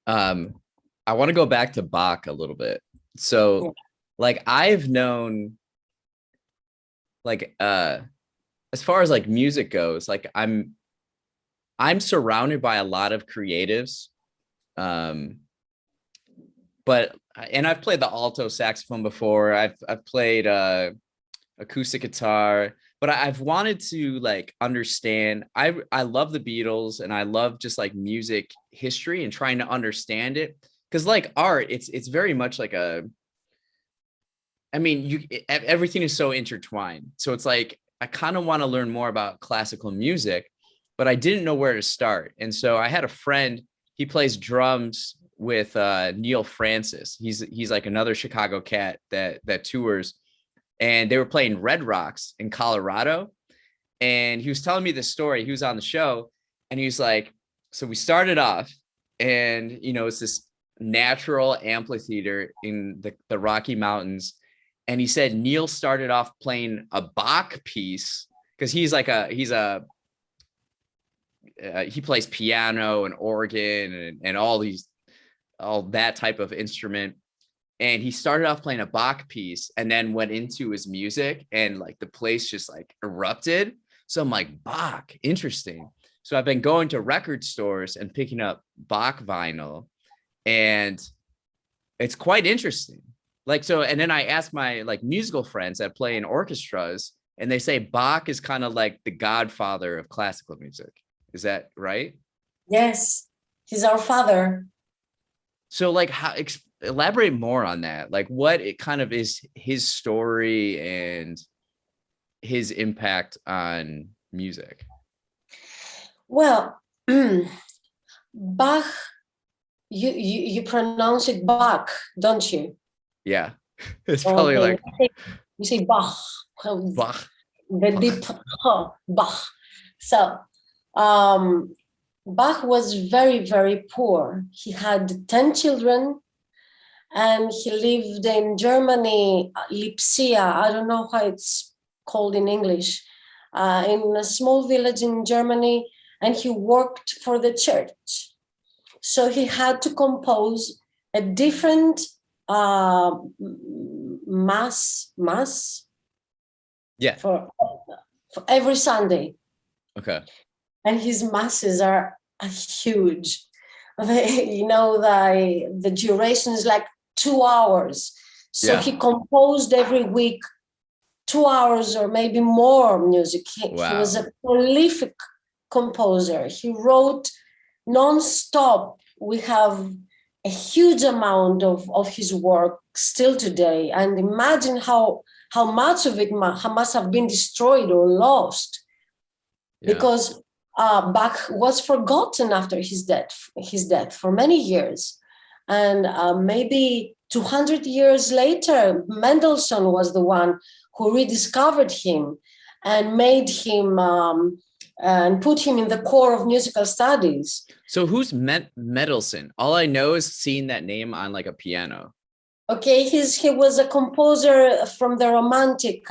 Um, I want to go back to Bach a little bit. So, like, I've known, like, as far as like music goes, like, I'm surrounded by a lot of creatives. Um, but and I've played the alto saxophone before. I've played acoustic guitar, but I've wanted to like understand. I love the Beatles and I love just like music history and trying to understand it because like art, it's very much like a. I mean, everything is so intertwined. So it's like I kind of want to learn more about classical music, but I didn't know where to start. And so I had a friend. He plays drums with Neil Francis. He's like another Chicago cat that tours, and they were playing Red Rocks in Colorado. And he was telling me this story. He was on the show, and he was like, "So we started off, and it's this natural amphitheater in the Rocky Mountains." And he said Neil started off playing a Bach piece because he plays piano and organ and all that type of instrument. And he started off playing a Bach piece and then went into his music and like the place just like erupted. So I'm like, Bach, interesting. So I've been going to record stores and picking up Bach vinyl, and it's quite interesting. Like, so, and then I asked my like musical friends that play in orchestras, and they say Bach is kind of like the godfather of classical music. Is that right? Yes, he's our father. So like elaborate more on that. Like what it kind of is his story and his impact on music. Well, Bach, you pronounce it Bach, don't you? Yeah. It's probably like you say Bach. Bach. The deep Bach. So Bach was very, very poor. He had 10 children and he lived in Germany, Lipsia. I don't know how it's called in English, in a small village in Germany, and he worked for the church. So he had to compose a different mass Yeah. for every Sunday. Okay. And his masses are huge. The duration is like 2 hours. So yeah. He composed every week 2 hours or maybe more music. He was a prolific composer. He wrote non-stop. We have a huge amount of his work still today. And imagine how much of it must have been destroyed or lost. Yeah. Because Bach was forgotten after his death for many years. And maybe 200 years later, Mendelssohn was the one who rediscovered him and made him and put him in the core of musical studies. So who's Mendelssohn? All I know is seeing that name on like a piano. Okay, he was a composer from the Romantic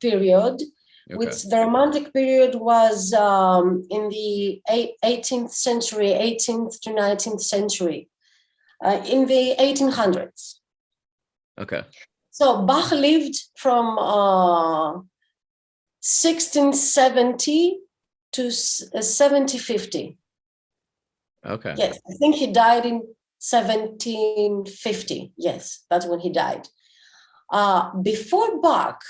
period. Okay. Which the Romantic period was in the 18th century, 18th to 19th century, in the 1800s. Okay. So Bach lived from 1670 to 1750. Okay. Yes, I think he died in 1750. Yes, that's when he died. Before Bach,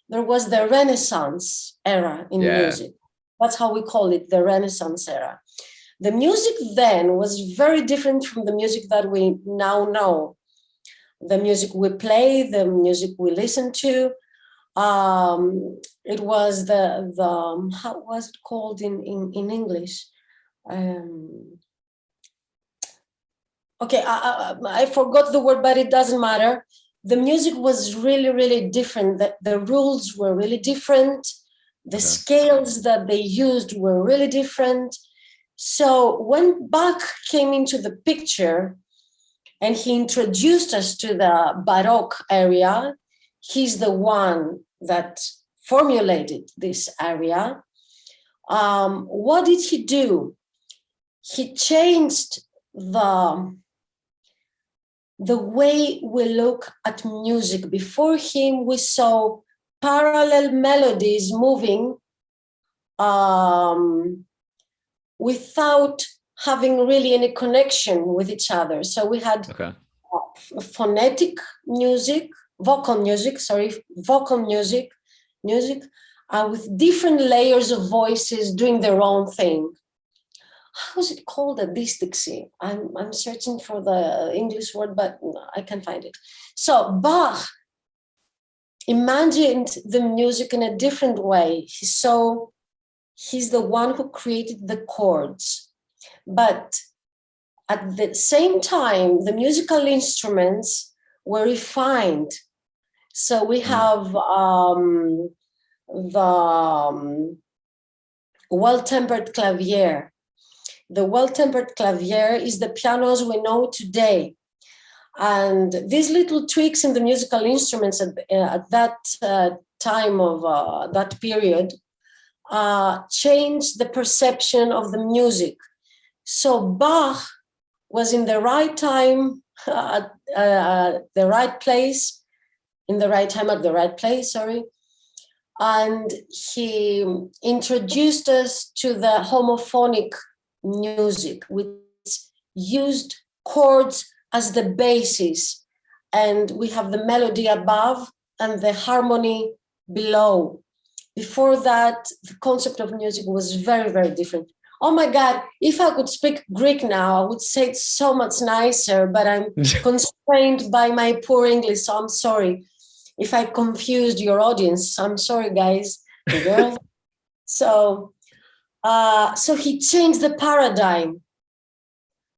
there was the Renaissance era in music. That's how we call it, the Renaissance era. The music then was very different from the music that we now know. The music we play, the music we listen to. It was the how was it called in English? Okay, I forgot the word, but it doesn't matter. The music was really, really different. The rules were really different. The scales that they used were really different. So when Bach came into the picture and he introduced us to the Baroque area, he's the one that formulated this area. What did he do? He changed the way we look at music. Before him, we saw parallel melodies moving without having really any connection with each other. So we had phonetic music, vocal music, with different layers of voices doing their own thing. How's it called? A distichs. I'm searching for the English word, but I can't find it. So Bach imagined the music in a different way. He's the one who created the chords. But at the same time, the musical instruments were refined. So we have the well-tempered clavier. The well-tempered clavier is the piano as we know today. And these little tweaks in the musical instruments at that time of that period changed the perception of the music. So Bach was in the right time, at the right place, in the right time at the right place, sorry. And he introduced us to the homophonic music, which used chords as the basis. And we have the melody above and the harmony below. Before that, the concept of music was very, very different. Oh my God, if I could speak Greek now, I would say it so much nicer, but I'm constrained by my poor English, so I'm sorry. If I confused your audience, I'm sorry, guys and girls. So he changed the paradigm,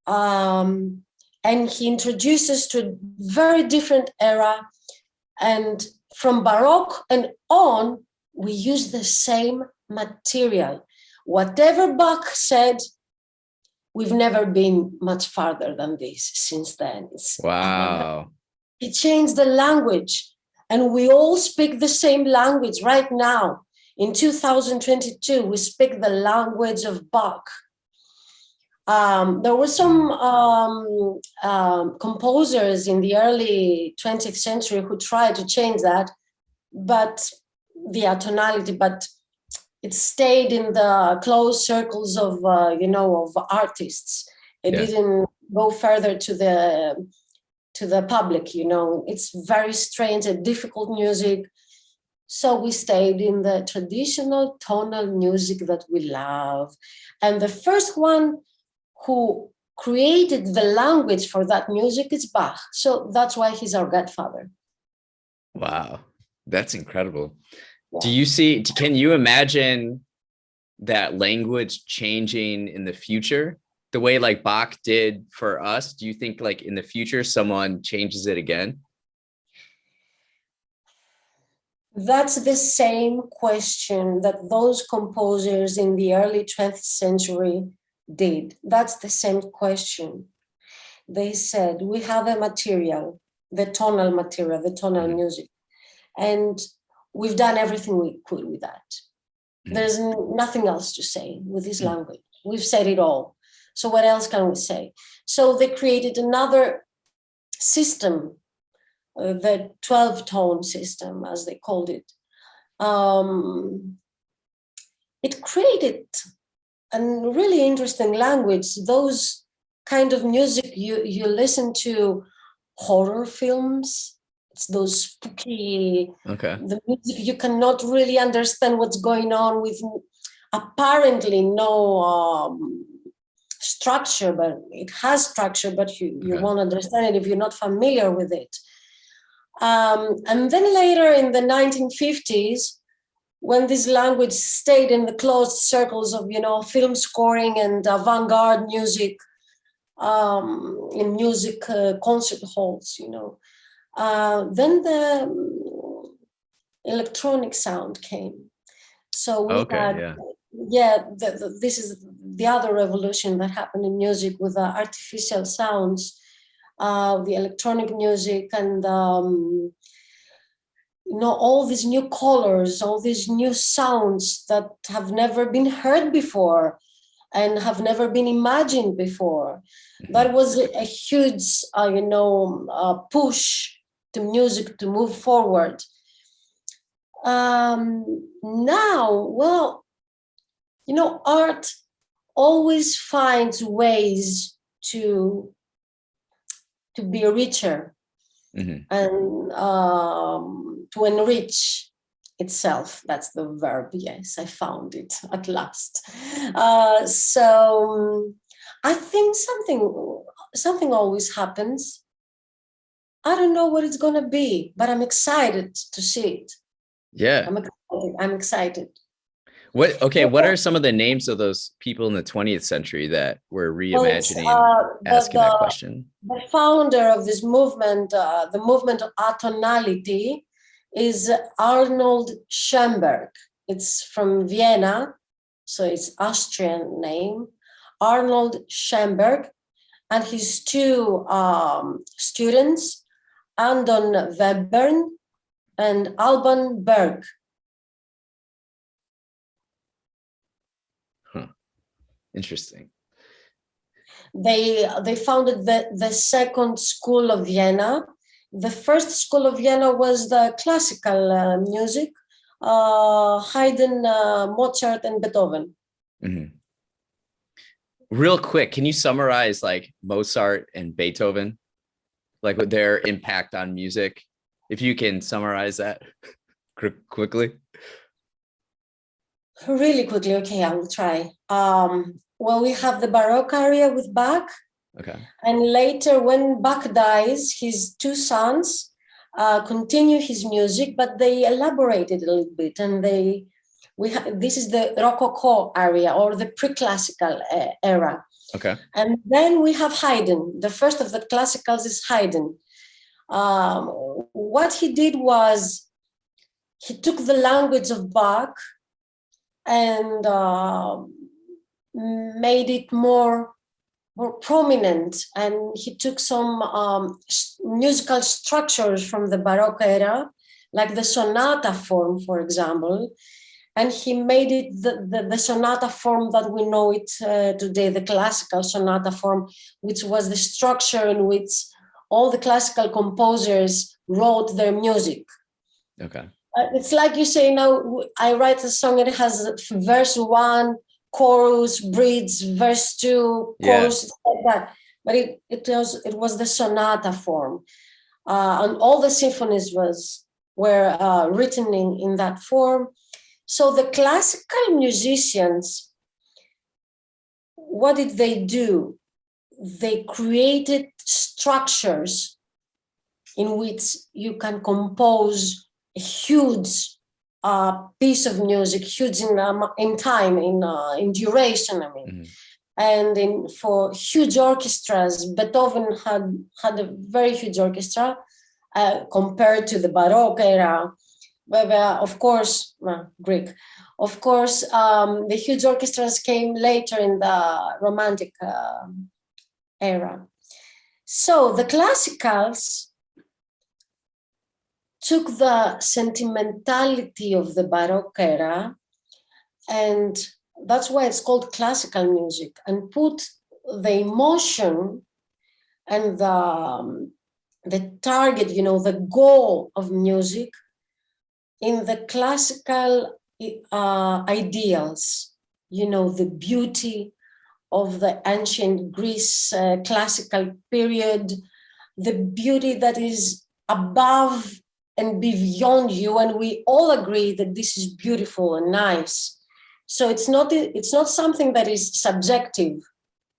and he introduced us to a very different era. And from Baroque and on, we use the same material. Whatever Bach said, we've never been much farther than this since then. Wow. He changed the language, and we all speak the same language right now. In 2022, we speak the language of Bach. There were some composers in the early 20th century who tried to change that, but the tonality, but it stayed in the close circles of, of artists. It didn't go further to the public, It's very strange and difficult music. So we stayed in the traditional tonal music that we love. And the first one who created the language for that music is Bach. So that's why he's our godfather. Wow, that's incredible. Yeah. Can you imagine that language changing in the future? The way like Bach did for us, do you think like in the future someone changes it again? That's the same question that those composers in the early 20th century did. That's the same question. They said, we have a material, the tonal material, the tonal music, and we've done everything we could with that. There's nothing else to say with this language. We've said it all. So what else can we say? So they created another system, the 12-tone system, as they called it. It created a really interesting language. Those kind of music you listen to horror films. It's those spooky, the music you cannot really understand what's going on with apparently no structure, but it has structure, but you won't understand it if you're not familiar with it. And then later in the 1950s, when this language stayed in the closed circles of, film scoring and avant-garde music, in music concert halls, then the electronic sound came. So we this is the other revolution that happened in music with the artificial sounds, the electronic music, and all these new colors, all these new sounds that have never been heard before. and have never been imagined before. Mhm. That was a huge, push to music to move forward. Now, well, art always finds ways to be richer Mhm. and to enrich itself. That's the verb. Yes, I found it at last. So I think something always happens. I don't know what it's gonna be, but I'm excited to see it. Yeah. I'm excited. What are some of the names of those people in the 20th century that were reimagining, asking that question? The founder of this movement, the movement of atonality, is Arnold Schoenberg. It's from Vienna, so it's Austrian name, Arnold Schoenberg, and his two students, Anton Webern and Alban Berg. Huh. Interesting. They founded the second school of Vienna. The first school of Vienna was the classical music, Haydn, Mozart, and Beethoven. Mm-hmm. Real quick, can you summarize like Mozart and Beethoven, like what their impact on music? If you can summarize that quickly. Really quickly, okay, I will try. Well, we have the Baroque area with Bach. Okay. And later, when Bach dies, his two sons continue his music, but they elaborate it a little bit. And this is the Rococo area or the pre-classical era. Okay. And then we have Haydn. The first of the classicals is Haydn. What he did was he took the language of Bach and made it more prominent, and he took some musical structures from the Baroque era, like the sonata form, for example, and he made it the sonata form that we know it today, the classical sonata form, which was the structure in which all the classical composers wrote their music. Okay. It's like you say, now I write a song, it has verse 1, chorus, bridge, verse 2, chorus, like that. But it was the sonata form. And all the symphonies were written in that form. So the classical musicians, what did they do? They created structures in which you can compose a huge piece of music, huge in time, in duration. I mean, and for huge orchestras, Beethoven had a very huge orchestra compared to the Baroque era. But of course, Greek. Of course, the huge orchestras came later in the Romantic era. So the classicals took the sentimentality of the Baroque era, and that's why it's called classical music, and put the emotion and the target, the goal of music in the classical ideals, the beauty of the ancient Greece classical period, the beauty that is above and beyond you, and we all agree that this is beautiful and nice. So it's not something that is subjective,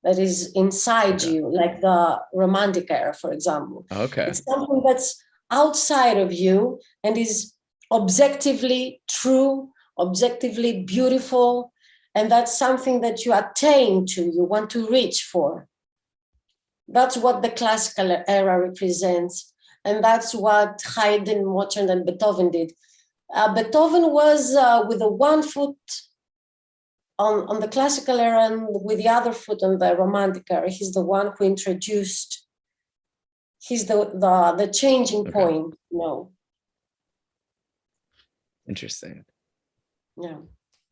that is inside you, like the Romantic era, for example. Okay. It's something that's outside of you and is objectively true, objectively beautiful, and that's something that you attain to, you want to reach for. That's what the classical era represents. And that's what Haydn, Mozart, and Beethoven did. Beethoven was with the one foot on the classical era and with the other foot on the Romantic era. He's the one who introduced, he's the changing point, Interesting. Yeah.